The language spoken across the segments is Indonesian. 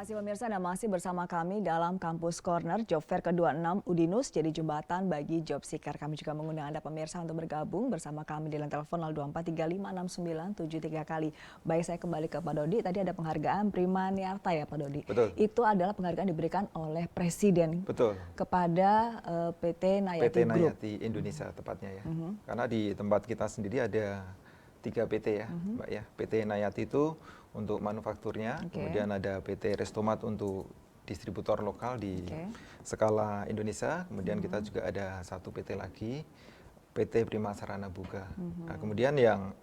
kasih pemirsa, dan masih bersama kami dalam Kampus Corner Job Fair ke-26 Udinus jadi jembatan bagi job seeker. Kami juga mengundang Anda pemirsa untuk bergabung bersama kami di line telepon 024356973 kali. Baik, saya kembali ke Pak Dodi. Tadi ada penghargaan Prima Niarta ya Pak Dodi. Betul. Itu adalah penghargaan diberikan oleh Presiden. Betul. Kepada PT Nayati PT Group. Nayati Indonesia tepatnya ya. Karena di tempat kita sendiri ada 3 PT ya, Mbak ya. PT Nayati itu untuk manufakturnya, kemudian ada PT Restomat untuk distributor lokal di skala Indonesia, kemudian kita juga ada satu PT lagi, PT Prima Sarana Buga. Nah, kemudian yang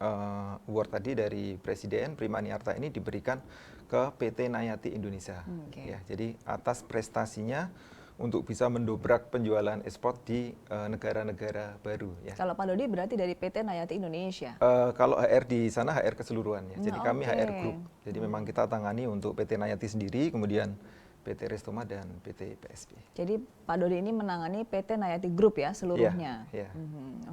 award tadi dari Presiden Prima Niarta ini diberikan ke PT Nayati Indonesia. Ya, jadi atas prestasinya untuk bisa mendobrak penjualan ekspor di negara-negara baru. Ya. Kalau Pak Dodi berarti dari PT Nayati Indonesia? Kalau HR di sana HR keseluruhan ya. Jadi kami HR Group. Jadi memang kita tangani untuk PT Nayati sendiri, kemudian PT Restomat dan PT PSP. Jadi Pak Dodi ini menangani PT Nayati Group ya seluruhnya? Iya.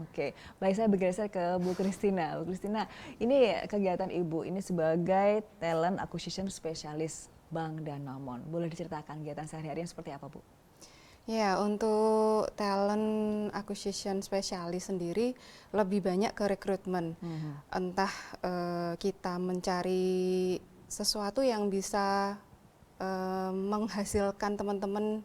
Oke, baik, saya bergeser ke Bu Christina. Bu Christina, ini kegiatan Ibu ini sebagai Talent Acquisition Specialist Bank Danamon. Boleh diceritakan kegiatan sehari-hari seperti apa, Bu? Ya, untuk talent acquisition specialist sendiri lebih banyak ke rekrutmen. Entah kita mencari sesuatu yang bisa menghasilkan teman-teman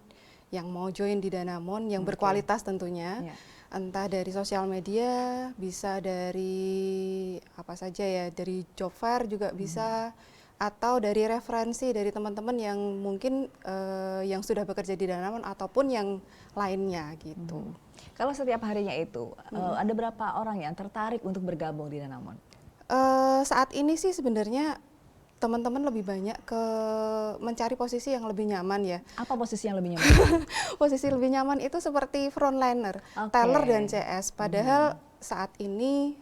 yang mau join di Danamon, yang berkualitas tentunya. Entah dari sosial media, bisa dari apa saja ya, dari job fair juga bisa. Atau dari referensi dari teman-teman yang mungkin yang sudah bekerja di Danamon ataupun yang lainnya gitu. Kalau setiap harinya itu ada berapa orang yang tertarik untuk bergabung di Danamon? Saat ini sih sebenarnya teman-teman lebih banyak ke mencari posisi yang lebih nyaman ya. Apa posisi yang lebih nyaman? Posisi lebih nyaman itu seperti frontliner, teller dan CS. Padahal saat ini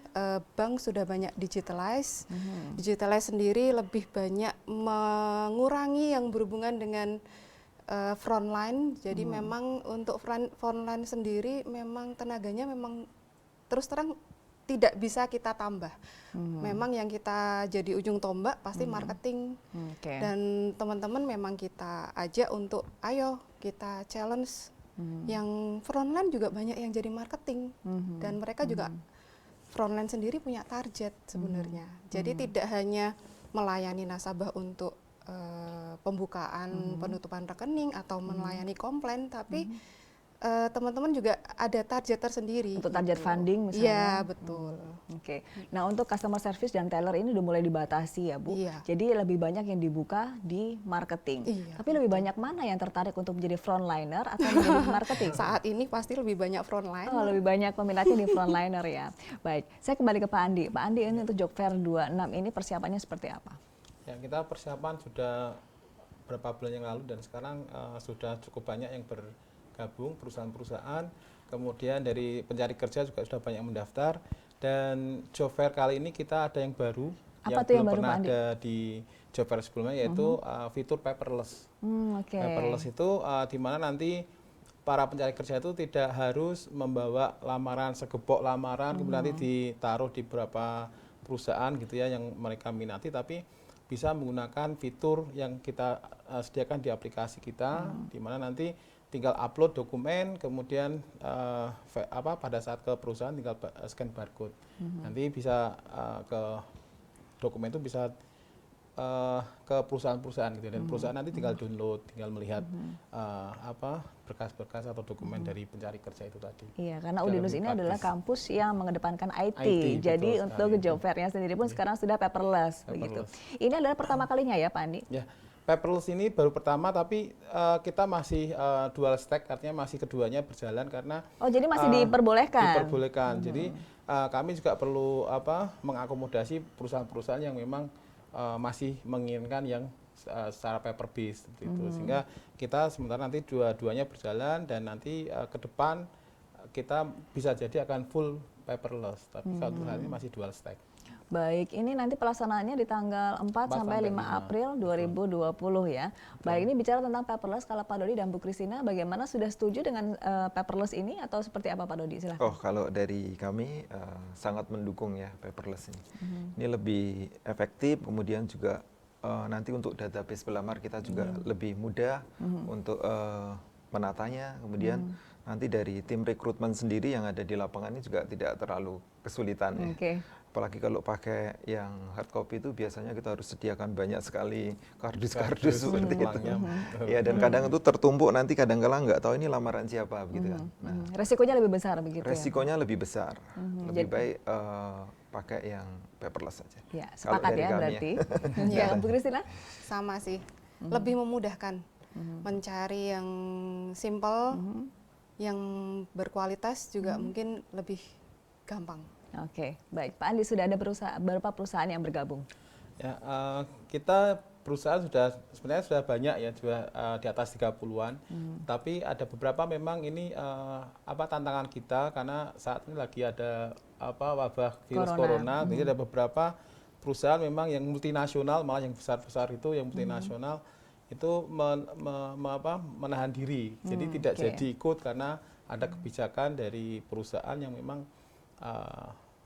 bank sudah banyak digitalize. Digitalize sendiri lebih banyak mengurangi yang berhubungan dengan frontline. Jadi memang untuk frontline sendiri memang tenaganya memang terus terang tidak bisa kita tambah. Memang yang kita jadi ujung tombak pasti marketing. Dan teman-teman memang kita ajak untuk ayo kita challenge. Yang frontline juga banyak yang jadi marketing. Dan mereka juga frontline sendiri punya target sebenarnya. Jadi tidak hanya melayani nasabah untuk pembukaan penutupan rekening atau melayani komplain, tapi teman-teman juga ada target tersendiri. Untuk target funding misalnya? Iya, betul. Nah, untuk customer service dan teller ini udah mulai dibatasi ya, Bu? Jadi lebih banyak yang dibuka di marketing. Tapi lebih banyak mana yang tertarik untuk menjadi frontliner atau menjadi marketing? Saat ini pasti lebih banyak frontliner. Oh, lebih banyak peminatnya di frontliner ya. Baik, saya kembali ke Pak Andi. Pak Andi, ini untuk Job Fair 26 ini persiapannya seperti apa? Ya, kita persiapan sudah beberapa bulan yang lalu dan sekarang sudah cukup banyak yang bergabung, perusahaan-perusahaan, kemudian dari pencari kerja juga sudah banyak mendaftar, dan job fair kali ini kita ada yang baru. Apa yang belum baru, pernah ada di job fair sebelumnya, yaitu fitur paperless. Paperless itu di mana nanti para pencari kerja itu tidak harus membawa lamaran, segepok lamaran, kemudian nanti ditaruh di beberapa perusahaan gitu ya yang mereka minati, tapi bisa menggunakan fitur yang kita sediakan di aplikasi kita, di mana nanti tinggal upload dokumen, kemudian pada saat ke perusahaan tinggal scan barcode. Nanti bisa ke dokumen itu bisa ke perusahaan-perusahaan gitu, dan perusahaan nanti tinggal download, tinggal melihat berkas-berkas atau dokumen dari pencari kerja itu tadi. Iya, karena Udinus ini adalah kampus yang mengedepankan IT. Jadi untuk job fair-nya sendiri pun sekarang sudah paperless, begitu. Ini adalah pertama kalinya ya, Pak Andi? Ya, paperless ini baru pertama, tapi kita masih dual stack, artinya masih keduanya berjalan karena jadi masih diperbolehkan. Diperbolehkan. Jadi kami juga perlu mengakomodasi perusahaan-perusahaan yang memang masih menginginkan yang secara paper based seperti itu, sehingga kita sementara nanti dua-duanya berjalan, dan nanti ke depan kita bisa jadi akan full paperless, tapi kalau saat ini masih dual stack. Baik, ini nanti pelaksanaannya di tanggal 4 sampai 5 April 2020 ya. Baik, ini bicara tentang paperless, kalau Pak Dodi dan Bu Christina bagaimana, sudah setuju dengan paperless ini atau seperti apa Pak Dodi? Silahkan. Oh, kalau dari kami sangat mendukung ya paperless ini. Ini lebih efektif, kemudian juga nanti untuk database pelamar kita juga lebih mudah untuk menatanya. Kemudian nanti dari tim rekrutmen sendiri yang ada di lapangan ini juga tidak terlalu kesulitan ya. Apalagi kalau pakai yang hard copy itu biasanya kita harus sediakan banyak sekali kardus-kardus seperti itu. Ya, dan kadang itu tertumpuk, nanti kadang-kala nggak tahu ini lamaran siapa begitu kan. Nah, resikonya lebih besar begitu resikonya lebih besar. Lebih baik pakai yang paperless saja. Ya, sepakat ya berarti. Ya, Bu Christina? Sama sih. Lebih memudahkan mencari yang simple, yang berkualitas juga mungkin lebih gampang. Oke, baik. Pak Andi, sudah ada berapa perusahaan yang bergabung? Ya, kita perusahaan sebenarnya sudah banyak ya, sudah di atas 30-an. Tapi ada beberapa memang ini tantangan kita karena saat ini lagi ada wabah virus corona. Jadi ada beberapa perusahaan memang yang multinasional, malah yang besar-besar itu yang multinasional itu menahan diri. Jadi tidak jadi ikut karena ada kebijakan dari perusahaan yang memang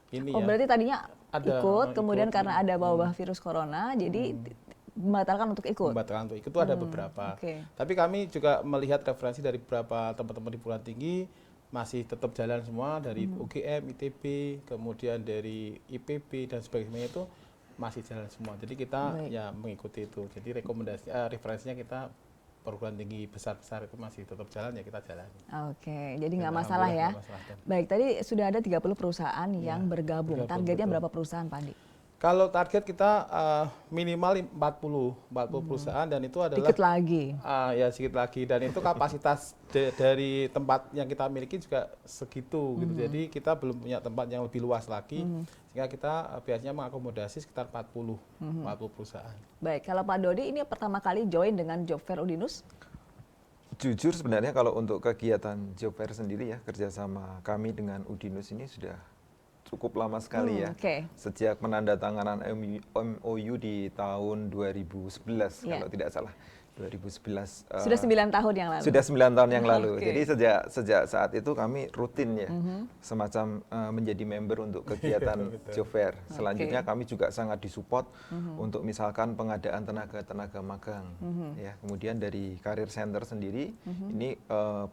berarti tadinya ikut, kemudian karena ada wabah virus corona, jadi membatalkan untuk ikut. Membatalkan untuk ikut itu ada beberapa. Tapi kami juga melihat referensi dari beberapa teman-teman di perguruan tinggi masih tetap jalan semua, dari UGM, ITB, kemudian dari IPB dan sebagainya itu masih jalan semua. Jadi kita ya mengikuti itu. Jadi referensinya kita perguruan tinggi besar-besar itu masih tetap jalan, ya kita jalan. Oke, jadi nggak masalah ya. Baik, tadi sudah ada 30 perusahaan yang bergabung. Targetnya berapa perusahaan, Pak Andi? Kalau target kita minimal 40 perusahaan, dan itu adalah sedikit lagi. Ya sedikit lagi, dan itu kapasitas dari tempat yang kita miliki juga segitu gitu. Jadi kita belum punya tempat yang lebih luas lagi, sehingga kita biasanya mengakomodasi sekitar 40 perusahaan. Baik, kalau Pak Dodi ini pertama kali join dengan Job Fair Udinus? Jujur sebenarnya kalau untuk kegiatan Job Fair sendiri ya, kerjasama kami dengan Udinus ini sudah cukup lama sekali ya. Sejak penandatanganan MOU di tahun 2011 kalau tidak salah. 2011. Sudah 9 tahun yang lalu. Sudah 9 tahun yang lalu. Jadi sejak saat itu kami rutin ya, semacam menjadi member untuk kegiatan Job Fair. Selanjutnya kami juga sangat disupport untuk misalkan pengadaan tenaga magang. Ya, kemudian dari Career Center sendiri, ini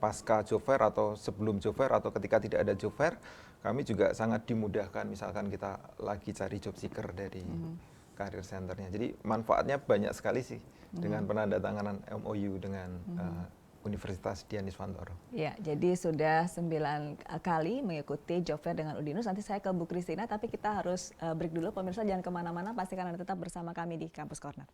pasca Job Fair atau sebelum Job Fair atau ketika tidak ada Job Fair, kami juga sangat dimudahkan misalkan kita lagi cari job seeker dari Career Center-nya. Jadi manfaatnya banyak sekali sih dengan penandatanganan MOU dengan Universitas Dian Iswantoro. Ya, jadi sudah 9 kali mengikuti Job Fair dengan Udinus. Nanti saya ke Bu Christina, tapi kita harus break dulu. Pemirsa jangan kemana-mana, pastikan Anda tetap bersama kami di Kampus Corner.